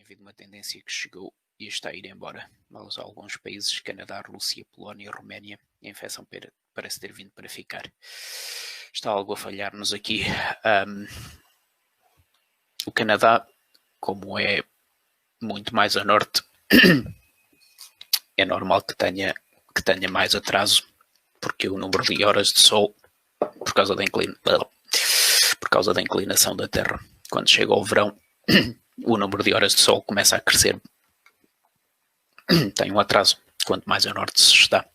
havido uma tendência que chegou e está a ir embora. Mas alguns países, Canadá, Rússia, Polónia e Roménia, a infecção parece ter vindo para ficar. Está algo a falhar-nos aqui. O Canadá, como é muito mais a norte, é normal que tenha mais atraso, porque o número de horas de sol, por causa da inclinação da Terra, quando chega ao verão, o número de horas de sol começa a crescer. Tem um atraso quanto mais a norte se está.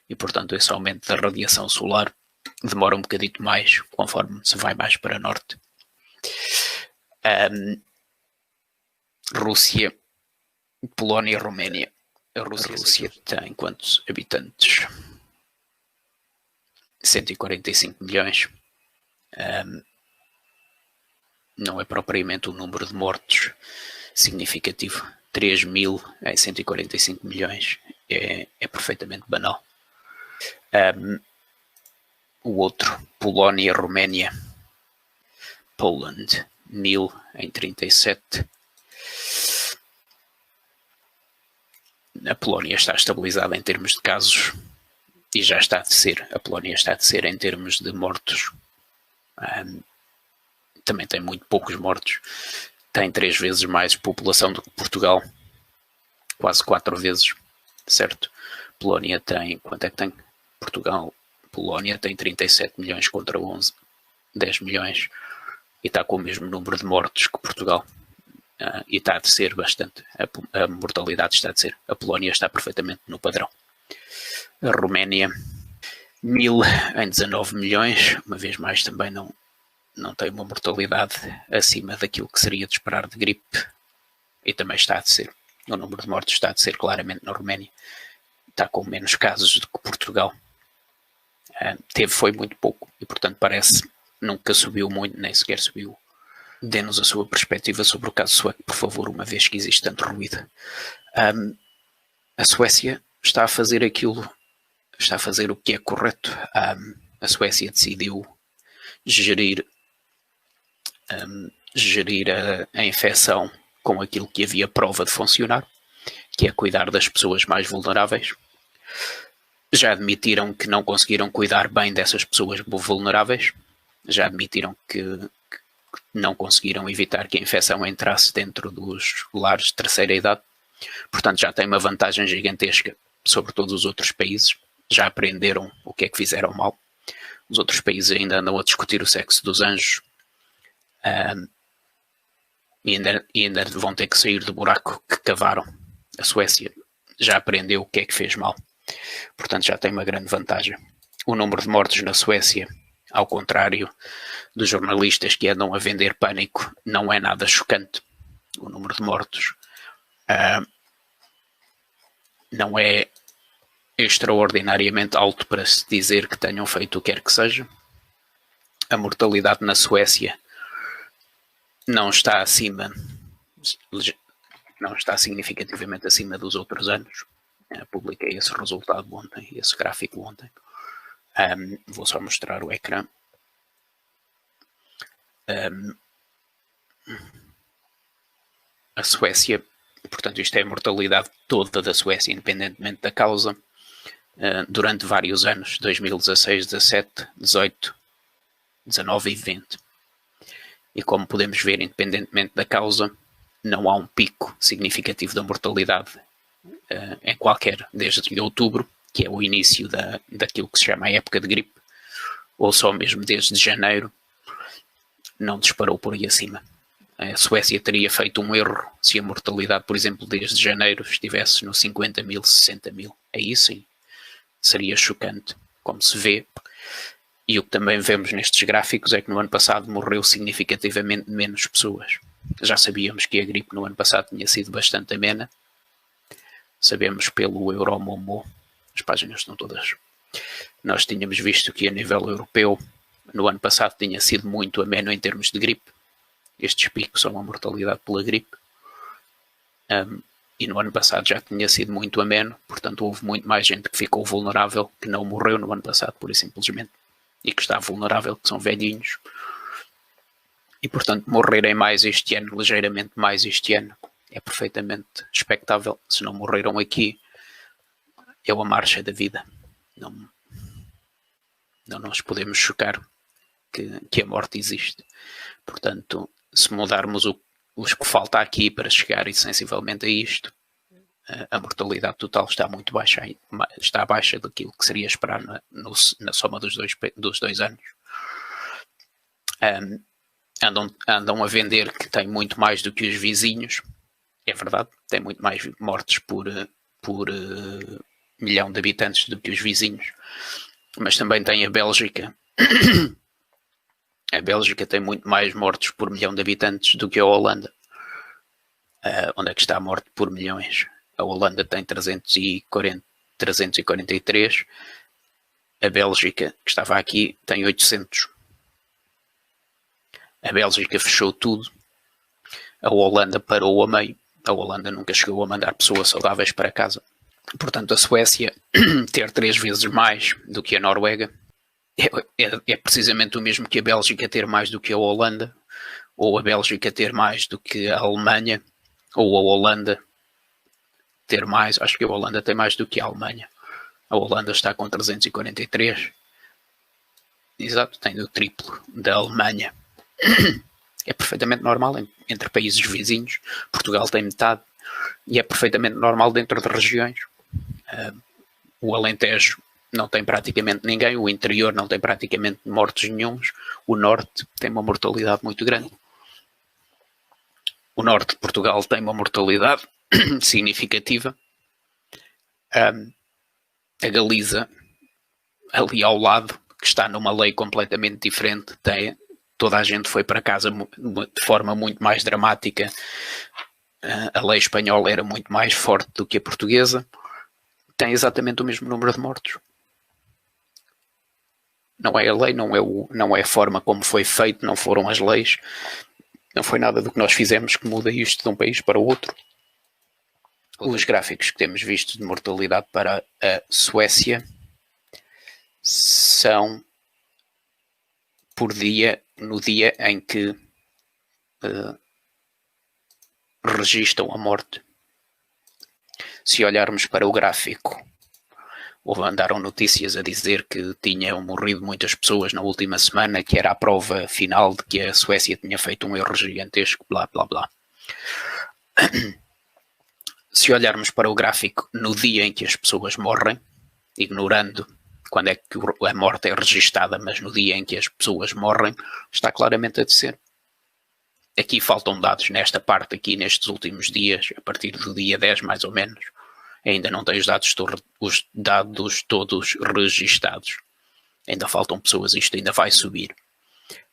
E, portanto, esse aumento da radiação solar demora um bocadito mais conforme se vai mais para norte. Rússia, Polónia e Roménia. A Rússia tem quantos habitantes? 145 milhões. Não é propriamente um número de mortos significativo. 3.000 em 145 milhões é perfeitamente banal. O outro, Polónia e Roménia. Poland, 1.000 em 37. A Polónia está estabilizada em termos de casos e já está a descer. A Polónia está a descer em termos de mortos. Também tem muito poucos mortos. Tem 3 vezes mais população do que Portugal. Quase 4 vezes, certo? Polónia tem... Quanto é que tem? Polónia tem 37 milhões contra 10 milhões. E está com o mesmo número de mortos que Portugal. E está a descer bastante. A mortalidade está a descer. A Polónia está perfeitamente no padrão. A Roménia, 1.000 em 19 milhões. Uma vez mais também não tem uma mortalidade acima daquilo que seria de esperar de gripe. E também está a descer. O número de mortos está a descer claramente na Roménia. Está com menos casos do que Portugal. Foi muito pouco. E, portanto, parece nunca subiu muito, nem sequer subiu. Dê-nos a sua perspectiva sobre o caso sueco, por favor, uma vez que existe tanto ruído. A Suécia está a fazer o que é correto. A Suécia decidiu gerir a infecção com aquilo que havia prova de funcionar, que é cuidar das pessoas mais vulneráveis. Já admitiram que não conseguiram cuidar bem dessas pessoas vulneráveis. Já admitiram que não conseguiram evitar que a infecção entrasse dentro dos lares de terceira idade. Portanto, já tem uma vantagem gigantesca sobre todos os outros países. Já aprenderam o que é que fizeram mal. Os outros países ainda andam a discutir o sexo dos anjos. E ainda vão ter que sair do buraco que cavaram. A Suécia já aprendeu o que é que fez mal. Portanto, já tem uma grande vantagem. O número de mortos na Suécia, ao contrário dos jornalistas que andam a vender pânico, não é nada chocante. O número de mortos não é extraordinariamente alto para se dizer que tenham feito o que quer que seja. A mortalidade na Suécia não está significativamente acima dos outros anos. Publiquei esse resultado ontem, esse gráfico ontem. Vou só mostrar o ecrã. A Suécia, portanto, isto é a mortalidade toda da Suécia, independentemente da causa, durante vários anos, 2016, 17, 18, 19 e 20. E como podemos ver, independentemente da causa, não há um pico significativo da mortalidade em qualquer, desde outubro, que é o início daquilo que se chama a época de gripe, ou só mesmo desde janeiro, não disparou por aí acima. A Suécia teria feito um erro se a mortalidade, por exemplo, desde janeiro estivesse nos 50 mil, 60 mil. Aí sim, seria chocante, como se vê. E o que também vemos nestes gráficos é que no ano passado morreu significativamente menos pessoas. Já sabíamos que a gripe no ano passado tinha sido bastante amena. Sabemos pelo Euromomo, as páginas estão todas. Nós tínhamos visto que a nível europeu, no ano passado tinha sido muito ameno em termos de gripe. Estes picos são a mortalidade pela gripe. E no ano passado já tinha sido muito ameno, portanto houve muito mais gente que ficou vulnerável, que não morreu no ano passado, pura e simplesmente, e que está vulnerável, que são velhinhos. E portanto morrerem mais este ano, ligeiramente mais este ano, é perfeitamente expectável. Se não morreram aqui, é uma marcha da vida. Não nos podemos chocar que a morte existe. Portanto, se mudarmos os que falta aqui para chegar sensivelmente a isto, a mortalidade total está muito baixa, está abaixo daquilo que seria esperar na soma dos dois anos. Andam a vender que tem muito mais do que os vizinhos. É verdade, tem muito mais mortes por milhão de habitantes do que os vizinhos. Mas também tem a Bélgica. A Bélgica tem muito mais mortes por milhão de habitantes do que a Holanda. Onde é que está a morte por milhões? A Holanda tem 343. A Bélgica, que estava aqui, tem 800. A Bélgica fechou tudo. A Holanda parou a meio. A Holanda nunca chegou a mandar pessoas saudáveis para casa. Portanto, a Suécia ter 3 vezes mais do que a Noruega é precisamente o mesmo que a Bélgica ter mais do que a Holanda, ou a Bélgica ter mais do que a Alemanha, ou a Holanda ter mais. Acho que a Holanda tem mais do que a Alemanha. A Holanda está com 343. Exato, tem o triplo da Alemanha. É perfeitamente normal entre países vizinhos. Portugal tem metade e é perfeitamente normal dentro de regiões. O Alentejo não tem praticamente ninguém, o interior não tem praticamente mortos nenhuns, o norte tem uma mortalidade muito grande. O norte de Portugal tem uma mortalidade significativa. A Galiza, ali ao lado, que está numa lei completamente diferente, toda a gente foi para casa de forma muito mais dramática. A lei espanhola era muito mais forte do que a portuguesa. Tem exatamente o mesmo número de mortos. Não é a lei, não é a forma como foi feito, não foram as leis, não foi nada do que nós fizemos que muda isto de um país para o outro. Os gráficos que temos visto de mortalidade para a Suécia são por dia, no dia em que registram a morte. Se olharmos para o gráfico, andaram notícias a dizer que tinham morrido muitas pessoas na última semana, que era a prova final de que a Suécia tinha feito um erro gigantesco, blá blá blá. Se olharmos para o gráfico no dia em que as pessoas morrem, ignorando quando é que a morte é registada, mas no dia em que as pessoas morrem, está claramente a descer. Aqui faltam dados nesta parte aqui, nestes últimos dias, a partir do dia 10 mais ou menos. Ainda não tem os dados todos registados. Ainda faltam pessoas, isto ainda vai subir.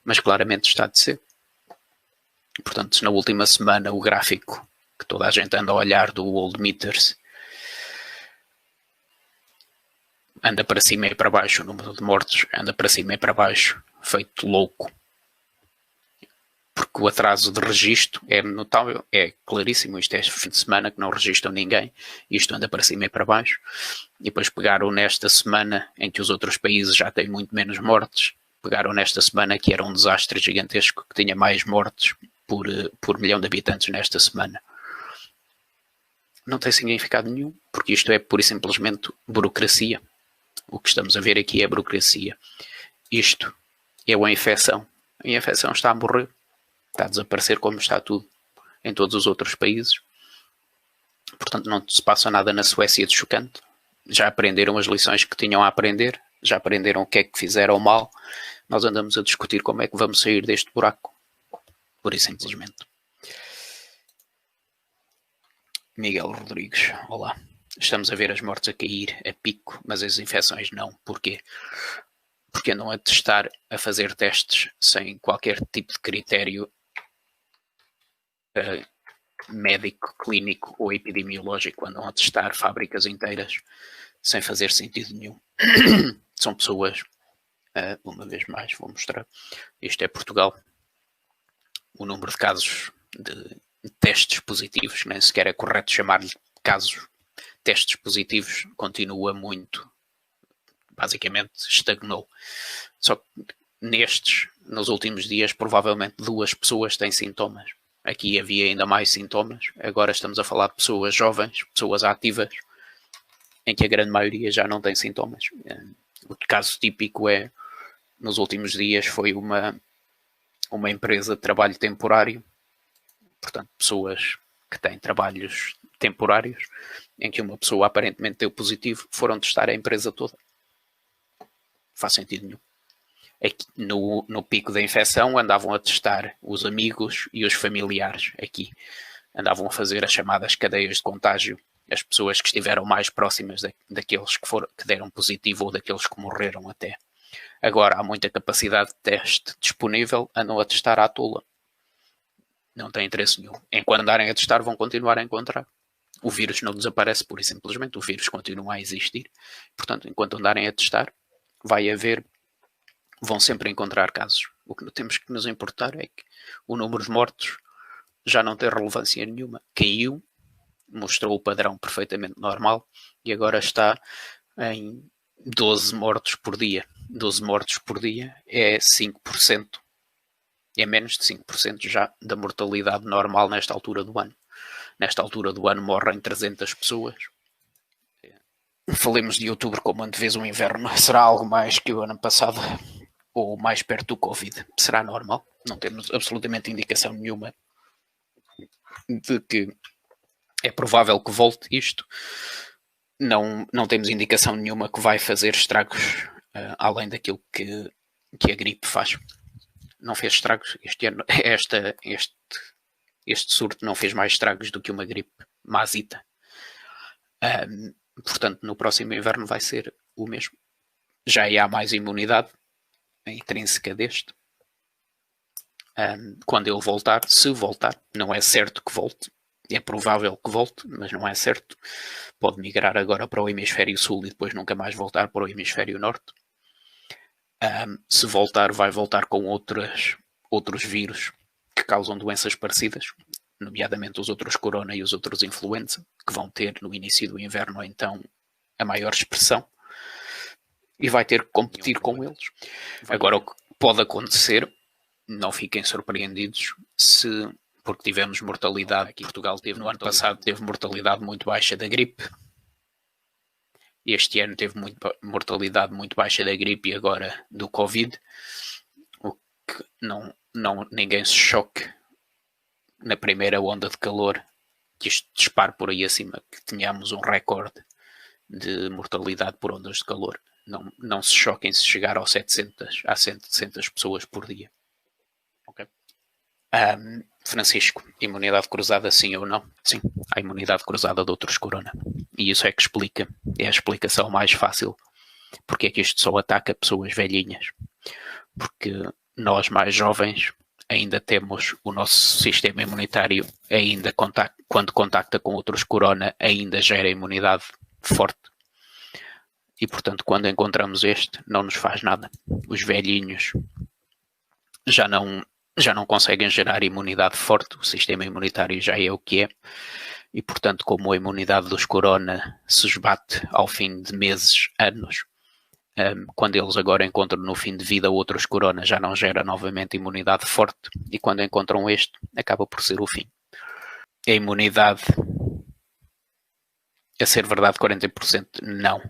Mas claramente está a descer. Portanto, se na última semana o gráfico que toda a gente anda a olhar do World Meters anda para cima e para baixo, o número de mortos anda para cima e para baixo, feito louco. Porque o atraso de registro é notável, é claríssimo. Isto é fim de semana que não registram ninguém, isto anda para cima e para baixo. E depois pegaram nesta semana em que os outros países já têm muito menos mortes, pegaram nesta semana que era um desastre gigantesco, que tinha mais mortes por milhão de habitantes nesta semana. Não tem significado nenhum, porque isto é pura e simplesmente burocracia. O que estamos a ver aqui é burocracia. Isto é uma infecção. A infecção está a morrer. Está a desaparecer como está tudo em todos os outros países. Portanto, não se passa nada na Suécia de chocante. Já aprenderam as lições que tinham a aprender. Já aprenderam o que é que fizeram mal. Nós andamos a discutir como é que vamos sair deste buraco. Pura e simplesmente. Miguel Rodrigues, olá. Estamos a ver as mortes a cair a pico, mas as infecções não. Porquê? Porque andam a testar, a fazer testes sem qualquer tipo de critério médico, clínico ou epidemiológico. Andam a testar fábricas inteiras sem fazer sentido nenhum. São pessoas, uma vez mais vou mostrar, isto é Portugal, o número de casos de testes positivos, nem sequer é correto chamar-lhe casos, testes positivos, continua muito, basicamente estagnou. Só que nos últimos dias, provavelmente 2 pessoas têm sintomas. aqui havia ainda mais sintomas. Agora estamos a falar de pessoas jovens, pessoas ativas, em que a grande maioria já não tem sintomas. O caso típico é, nos últimos dias, foi uma empresa de trabalho temporário, portanto, pessoas que têm trabalhos temporários, em que uma pessoa aparentemente deu positivo, foram testar a empresa toda. Não faz sentido nenhum. Aqui, no pico da infecção, andavam a testar os amigos e os familiares. Aqui andavam a fazer as chamadas cadeias de contágio, as pessoas que estiveram mais próximas daqueles que deram positivo ou daqueles que morreram até. Agora há muita capacidade de teste disponível, andam a testar à tola. Não tem interesse nenhum. Enquanto andarem a testar, vão continuar a encontrar. O vírus não desaparece pura e simplesmente, o vírus continua a existir. Portanto, enquanto andarem a testar, vão sempre encontrar casos. O que temos que nos importar é que o número de mortos já não tem relevância nenhuma. Caiu, mostrou o padrão perfeitamente normal e agora está em 12 mortos por dia. 12 mortos por dia é 5%. É menos de 5% já da mortalidade normal nesta altura do ano. Nesta altura do ano morrem 300 pessoas. Falemos de outubro como antevês o inverno. Será algo mais que o ano passado ou mais perto do Covid? Será normal? Não temos absolutamente indicação nenhuma de que é provável que volte isto. Não temos indicação nenhuma que vai fazer estragos além daquilo que a gripe faz. Não fez estragos este ano. Este surto não fez mais estragos do que uma gripe mazita. Portanto, no próximo inverno vai ser o mesmo. Já há mais imunidade intrínseca deste. Quando ele voltar, se voltar, não é certo que volte. É provável que volte, mas não é certo. Pode migrar agora para o hemisfério sul e depois nunca mais voltar para o hemisfério norte. Se voltar, vai voltar com outros vírus que causam doenças parecidas, nomeadamente os outros corona e os outros influenza, que vão ter no início do inverno então a maior expressão e vai ter que competir com eles. Agora, o que pode acontecer, não fiquem surpreendidos porque tivemos mortalidade, aqui Portugal teve no ano passado, teve mortalidade muito baixa da gripe. Este ano teve mortalidade muito baixa da gripe e agora do Covid. O que ninguém se choque na primeira onda de calor, que isto dispare por aí acima, que tenhamos um recorde de mortalidade por ondas de calor. Não se choquem se chegar a 700 pessoas por dia. Ok? Francisco, imunidade cruzada sim ou não? Sim, há imunidade cruzada de outros corona. E isso é que explica, é a explicação mais fácil. Porque é que isto só ataca pessoas velhinhas? Porque nós mais jovens ainda temos o nosso sistema imunitário, ainda quando contacta com outros corona, ainda gera imunidade forte. E portanto, quando encontramos este, não nos faz nada. Os velhinhos já não conseguem gerar imunidade forte, o sistema imunitário já é o que é, e portanto, como a imunidade dos corona se esbate ao fim de meses, anos, quando eles agora encontram no fim de vida outros corona, já não gera novamente imunidade forte, e quando encontram este, acaba por ser o fim. A imunidade, a ser verdade, 40%, não.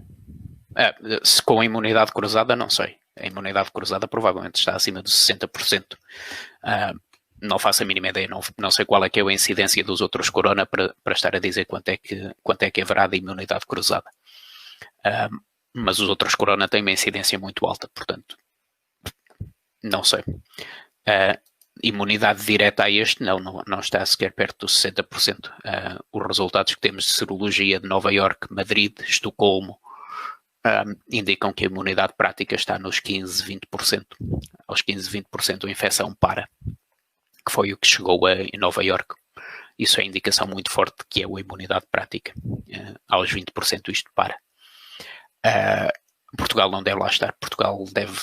Se com a imunidade cruzada, não sei. A imunidade cruzada provavelmente está acima de 60%. Não faço a mínima ideia, não sei qual é que é a incidência dos outros corona para estar a dizer quanto é que haverá de imunidade cruzada. Mas os outros corona têm uma incidência muito alta, portanto, não sei. Imunidade direta a este não está sequer perto dos 60%. Os resultados que temos de serologia de Nova Iorque, Madrid, Estocolmo, indicam que a imunidade prática está nos 15-20%. Aos 15-20% a infecção para, que foi o que chegou em Nova Iorque. Isso é indicação muito forte de que é a imunidade prática. Aos 20% isto para. Portugal não deve lá estar. Portugal deve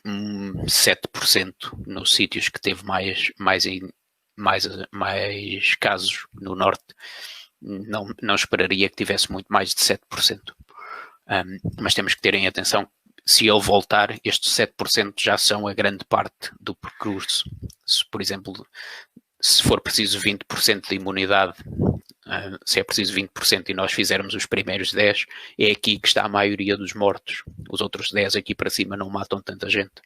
7% nos sítios que teve mais casos no norte. Não esperaria que tivesse muito mais de 7%. Mas temos que ter em atenção, se ele voltar, estes 7% já são a grande parte do percurso. Se, por exemplo, se for preciso 20% de imunidade, se é preciso 20% e nós fizermos os primeiros 10, é aqui que está a maioria dos mortos. Os outros 10 aqui para cima não matam tanta gente,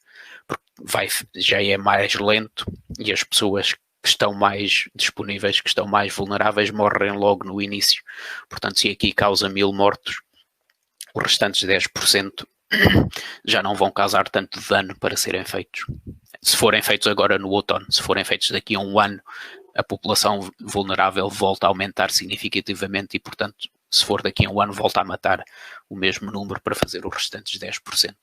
porque já é mais lento e as pessoas que estão mais disponíveis, que estão mais vulneráveis, morrem logo no início. Portanto, se aqui causa 1000 mortos, os restantes 10% já não vão causar tanto dano para serem feitos. Se forem feitos agora no outono, se forem feitos daqui a um ano, a população vulnerável volta a aumentar significativamente e, portanto, se for daqui a um ano, volta a matar o mesmo número para fazer os restantes 10%.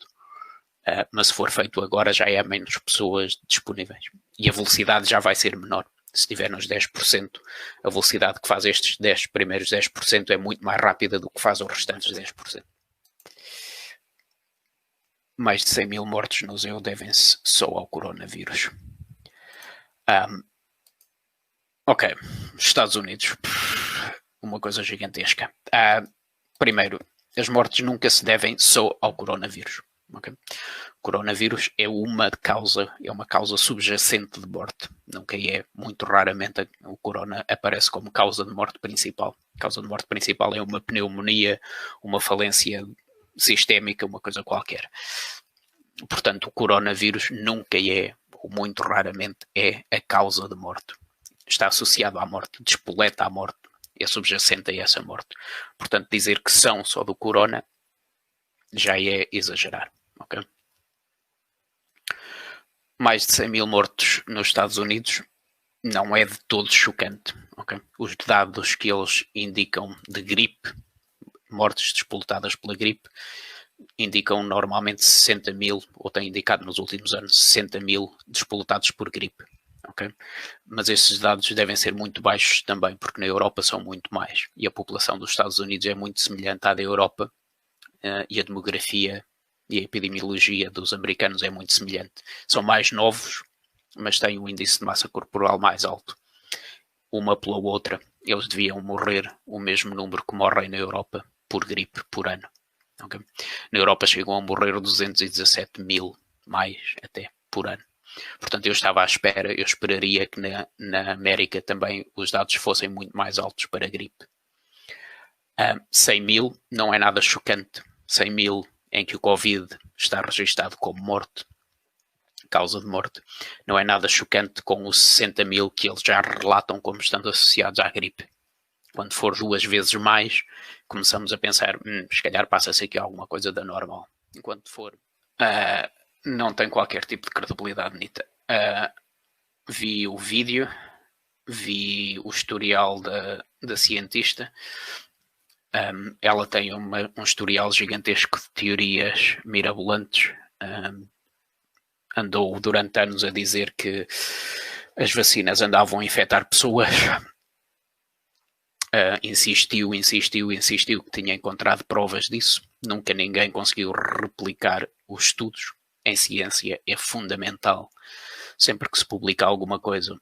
Mas se for feito agora, já é menos pessoas disponíveis. E a velocidade já vai ser menor. Se tiver nos 10%, a velocidade que faz estes primeiros 10% é muito mais rápida do que faz os restantes 10%. Mais de 100 mil mortos no EU devem-se só ao coronavírus. Ok, Estados Unidos, uma coisa gigantesca. Primeiro, as mortes nunca se devem só ao coronavírus. Okay? O coronavírus é uma causa subjacente de morte. Nunca é, muito raramente, o corona aparece como causa de morte principal. A causa de morte principal é uma pneumonia, uma falência sistémica, uma coisa qualquer. Portanto, o coronavírus nunca é, ou muito raramente, é a causa de morte. Está associado à morte, despoleta à morte, é subjacente a essa morte. Portanto, dizer que são só do corona já é exagerar. Okay? Mais de 100 mil mortos nos Estados Unidos não é de todo chocante. Okay? Os dados que eles indicam de gripe, mortes despoletadas pela gripe, indicam normalmente 60 mil, ou têm indicado nos últimos anos 60 mil despoletados por gripe. Okay? Mas esses dados devem ser muito baixos também, porque na Europa são muito mais. E a população dos Estados Unidos é muito semelhante à da Europa, e a demografia e a epidemiologia dos americanos é muito semelhante. São mais novos, mas têm um índice de massa corporal mais alto. Uma pela outra, eles deviam morrer o mesmo número que morrem na Europa por gripe por ano. Okay? Na Europa chegam a morrer 217 mil, mais até, por ano. Portanto, eu esperaria que na América também os dados fossem muito mais altos para a gripe. 100 mil não é nada chocante. 100 mil em que o Covid está registado como morte, causa de morte, não é nada chocante com os 60 mil que eles já relatam como estando associados à gripe. Quando for 2 vezes mais, começamos a pensar, se calhar passa-se aqui alguma coisa da normal. Enquanto for, não tem qualquer tipo de credibilidade, Nita. Vi o vídeo, vi o historial da cientista. Ela tem um historial gigantesco de teorias mirabolantes. Andou durante anos a dizer que as vacinas andavam a infectar pessoas. Insistiu que tinha encontrado provas disso. Nunca ninguém conseguiu replicar os estudos. Em ciência é fundamental. Sempre que se publica alguma coisa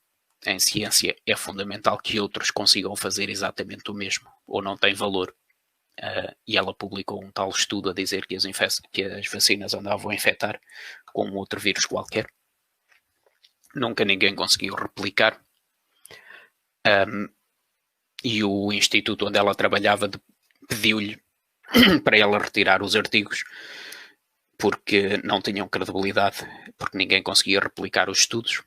em ciência, é fundamental que outros consigam fazer exatamente o mesmo, ou não tem valor. E ela publicou um tal estudo a dizer que as vacinas andavam a infectar com um outro vírus qualquer. Nunca ninguém conseguiu replicar. E o instituto onde ela trabalhava pediu-lhe para ela retirar os artigos porque não tinham credibilidade, porque ninguém conseguia replicar os estudos.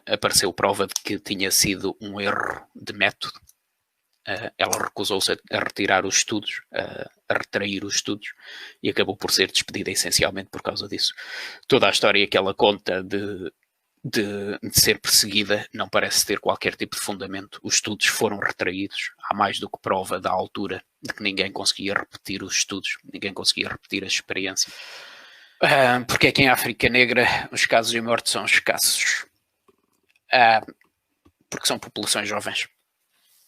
Apareceu prova de que tinha sido um erro de método. Ela recusou-se a retirar os estudos, a retrair os estudos, e acabou por ser despedida essencialmente por causa disso. Toda a história que ela conta de ser perseguida não parece ter qualquer tipo de fundamento. Os estudos foram retraídos. Há mais do que prova da altura de que ninguém conseguia repetir os estudos, ninguém conseguia repetir a experiência. Porque é que em África Negra os casos de morte são escassos? Porque são populações jovens.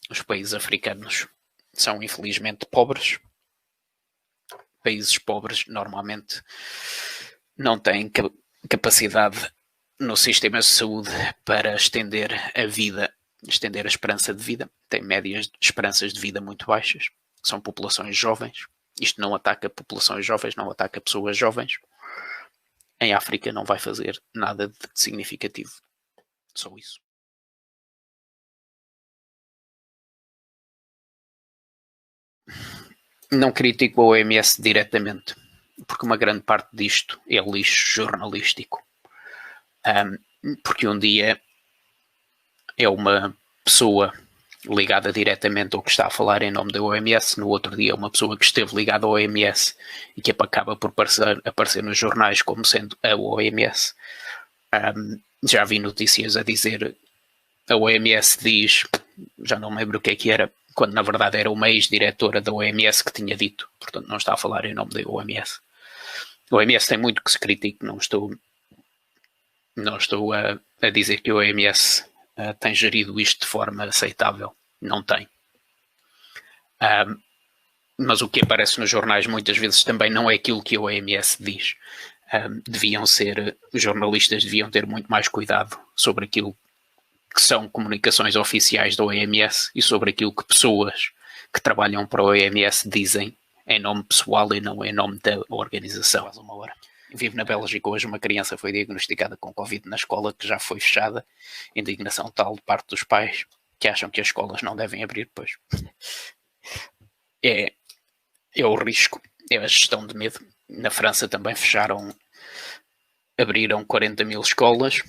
Os países africanos são infelizmente pobres. Países pobres normalmente não têm capacidade no sistema de saúde para estender a vida, estender a esperança de vida. Têm médias de esperanças de vida muito baixas. São populações jovens. Isto não ataca populações jovens, não ataca pessoas jovens. Em África não vai fazer nada de significativo. Só isso. não critico a OMS diretamente, porque uma grande parte disto é lixo jornalístico. Porque um dia é uma pessoa ligada diretamente ou que está a falar em nome da OMS, no outro dia é uma pessoa que esteve ligada à OMS e que acaba por aparecer nos jornais como sendo a OMS. Já vi notícias a dizer, a OMS diz, já não me lembro o que era, quando na verdade era uma ex-diretora da OMS que tinha dito, portanto não está a falar em nome da OMS. A OMS tem muito que se critique, não estou a dizer que a OMS tem gerido isto de forma aceitável, não tem. Mas o que aparece nos jornais muitas vezes também não é aquilo que a OMS diz. Os jornalistas deviam ter muito mais cuidado sobre aquilo que são comunicações oficiais da OMS e sobre aquilo que pessoas que trabalham para a OMS dizem em nome pessoal e não em nome da organização. Quase uma hora. Vivo na Bélgica hoje, uma criança foi diagnosticada com Covid na escola que já foi fechada. Indignação tal de parte dos pais que acham que as escolas não devem abrir, pois. É o risco, é a gestão de medo. Na França também abriram 40 mil escolas,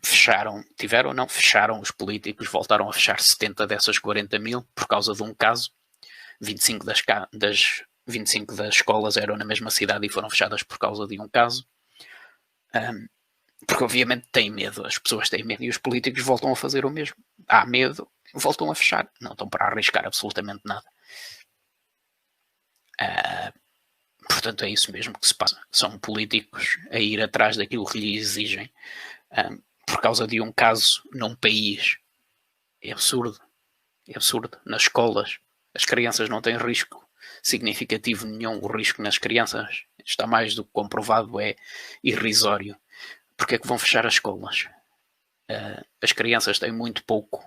fecharam os políticos, voltaram a fechar 70 dessas 40 mil por causa de um caso. 25 das escolas eram na mesma cidade e foram fechadas por causa de um caso. Porque obviamente têm medo, as pessoas têm medo e os políticos voltam a fazer o mesmo. Há medo, voltam a fechar, não estão para arriscar absolutamente nada. Portanto, é isso mesmo que se passa. São políticos a ir atrás daquilo que lhes exigem por causa de um caso num país. É absurdo. É absurdo. Nas escolas, as crianças não têm risco significativo nenhum. O risco nas crianças está mais do que comprovado, é irrisório. Porque é que vão fechar as escolas? As crianças têm muito pouca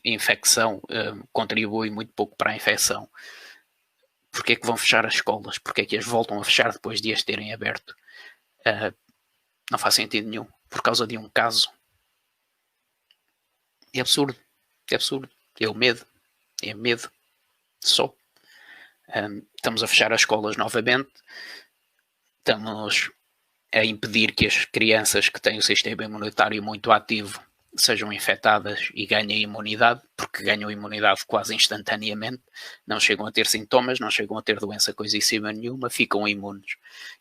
infecção, contribuem muito pouco para a infecção. Porque é que vão fechar as escolas? Porque é que as voltam a fechar depois de as terem aberto? Não faz sentido nenhum. Por causa de um caso. É absurdo. É absurdo. É o medo. É medo. Só. Estamos a fechar as escolas novamente. Estamos a impedir que as crianças que têm o sistema imunitário muito ativo sejam infectadas e ganhem imunidade, porque ganham imunidade quase instantaneamente, não chegam a ter sintomas, não chegam a ter doença coisíssima nenhuma, ficam imunes.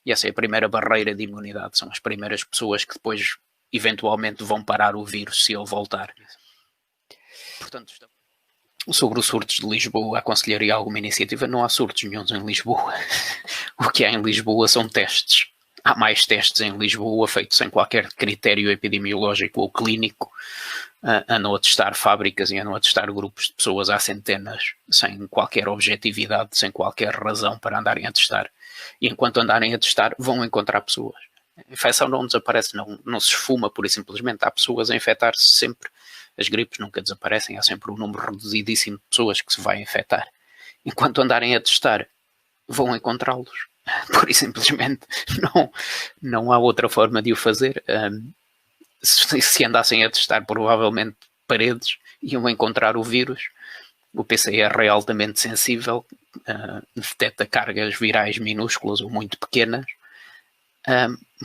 E essa é a primeira barreira de imunidade, são as primeiras pessoas que depois eventualmente vão parar o vírus se ele voltar. Portanto, sobre os surtos de Lisboa, aconselharia alguma iniciativa? Não há surtos nenhuns em Lisboa. O que há em Lisboa são testes. Há mais testes em Lisboa feitos sem qualquer critério epidemiológico ou clínico. Andam a testar fábricas e andam a testar grupos de pessoas há centenas, sem qualquer objetividade, sem qualquer razão para andarem a testar. E enquanto andarem a testar, vão encontrar pessoas. A infecção não desaparece, não se esfuma pura e simplesmente. Há pessoas a infectar-se sempre. As gripes nunca desaparecem, há sempre um número reduzidíssimo de pessoas que se vai infectar. Enquanto andarem a testar, vão encontrá-los. Pura e simplesmente não há outra forma de o fazer. Se andassem a testar provavelmente paredes, iam encontrar o vírus. O PCR é altamente sensível, detecta cargas virais minúsculas ou muito pequenas.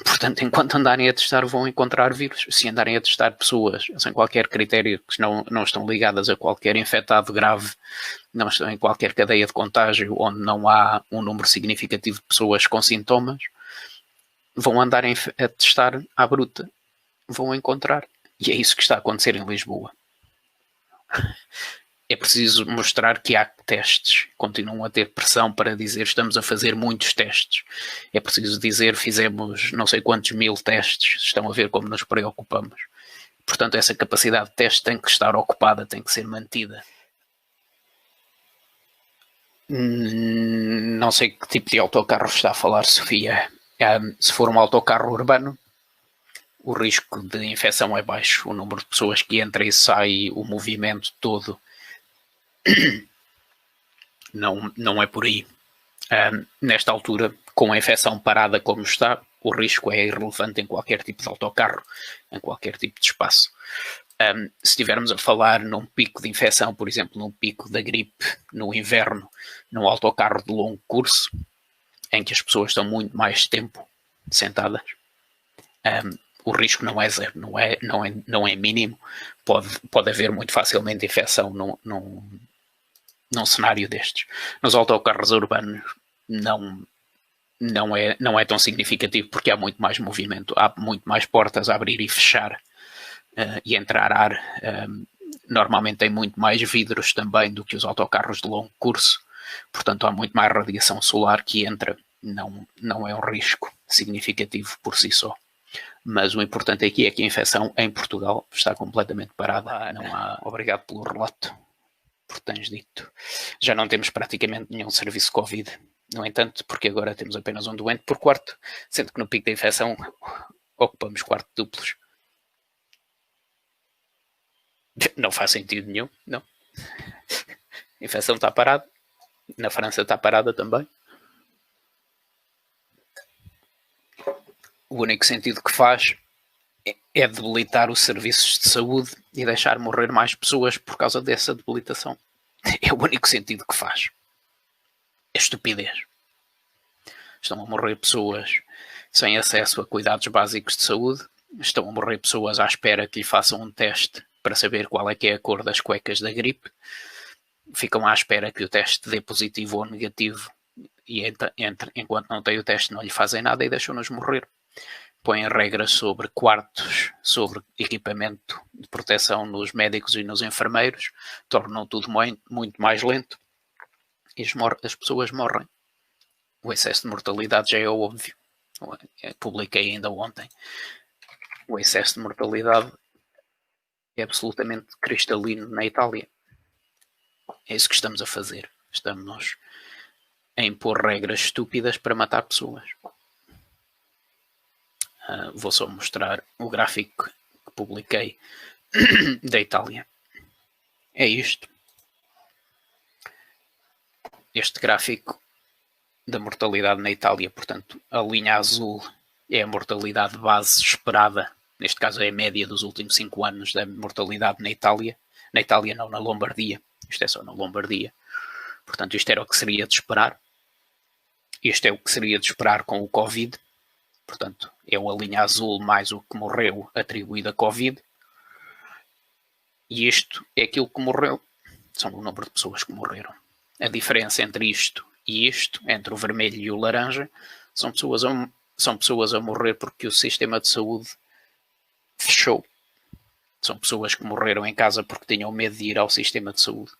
Portanto, enquanto andarem a testar, vão encontrar vírus. Se andarem a testar pessoas sem qualquer critério, que não estão ligadas a qualquer infectado grave, não estão em qualquer cadeia de contágio, onde não há um número significativo de pessoas com sintomas, vão andar a testar à bruta. Vão encontrar. E é isso que está a acontecer em Lisboa. É preciso mostrar que há testes. Continuam a ter pressão para dizer estamos a fazer muitos testes. É preciso dizer fizemos não sei quantos mil testes. Estão a ver como nos preocupamos. Portanto, essa capacidade de teste tem que estar ocupada, tem que ser mantida. Não sei que tipo de autocarro está a falar, Sofia. Se for um autocarro urbano, o risco de infecção é baixo. O número de pessoas que entra e sai, o movimento todo, não é por aí. Nesta altura, com a infecção parada como está, o risco é irrelevante em qualquer tipo de autocarro, em qualquer tipo de espaço. Se estivermos a falar num pico de infecção, por exemplo, num pico da gripe no inverno, num autocarro de longo curso, em que as pessoas estão muito mais tempo sentadas, o risco não é zero, não é mínimo. Pode haver muito facilmente infecção num cenário destes. Nos autocarros urbanos não é tão significativo, porque há muito mais movimento, há muito mais portas a abrir e fechar e entrar ar. Normalmente tem muito mais vidros também do que os autocarros de longo curso, portanto há muito mais radiação solar que entra. Não é um risco significativo por si só. Mas o importante aqui é que a infecção em Portugal está completamente parada. Não há. Obrigado pelo relato, por tens dito. Já não temos praticamente nenhum serviço Covid. No entanto, porque agora temos apenas um doente por quarto, sendo que no pico da infecção ocupamos quartos duplos. Não faz sentido nenhum, não. A infecção está parada. Na França está parada também. O único sentido que faz é debilitar os serviços de saúde e deixar morrer mais pessoas por causa dessa debilitação. É o único sentido que faz. É estupidez. Estão a morrer pessoas sem acesso a cuidados básicos de saúde. Estão a morrer pessoas à espera que lhe façam um teste para saber qual é que é a cor das cuecas da gripe. Ficam à espera que o teste dê positivo ou negativo e enquanto não tem o teste não lhe fazem nada e deixam-nos morrer. Põem regras sobre quartos, sobre equipamento de proteção nos médicos e nos enfermeiros, tornam tudo muito mais lento e as pessoas morrem. O excesso de mortalidade já é óbvio. Publiquei ainda ontem. O excesso de mortalidade é absolutamente cristalino na Itália. É isso que estamos a fazer. Estamos a impor regras estúpidas para matar pessoas. Vou só mostrar o gráfico que publiquei da Itália. É isto. Este gráfico da mortalidade na Itália, portanto, a linha azul é a mortalidade base esperada. Neste caso é a média dos últimos 5 anos da mortalidade na Itália. Na Itália não, na Lombardia. Isto é só na Lombardia. Portanto, isto era o que seria de esperar. Isto é o que seria de esperar com o Covid. Portanto, é a linha azul mais o que morreu atribuído a Covid. E isto é aquilo que morreu. São o número de pessoas que morreram. A diferença entre isto e isto, entre o vermelho e o laranja, são pessoas a morrer porque o sistema de saúde fechou. São pessoas que morreram em casa porque tinham medo de ir ao sistema de saúde.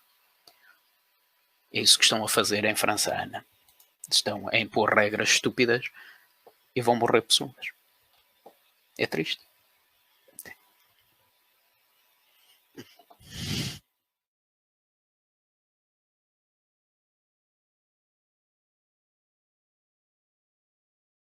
É isso que estão a fazer em França, Ana. Estão a impor regras estúpidas e vão morrer pessoas. É triste.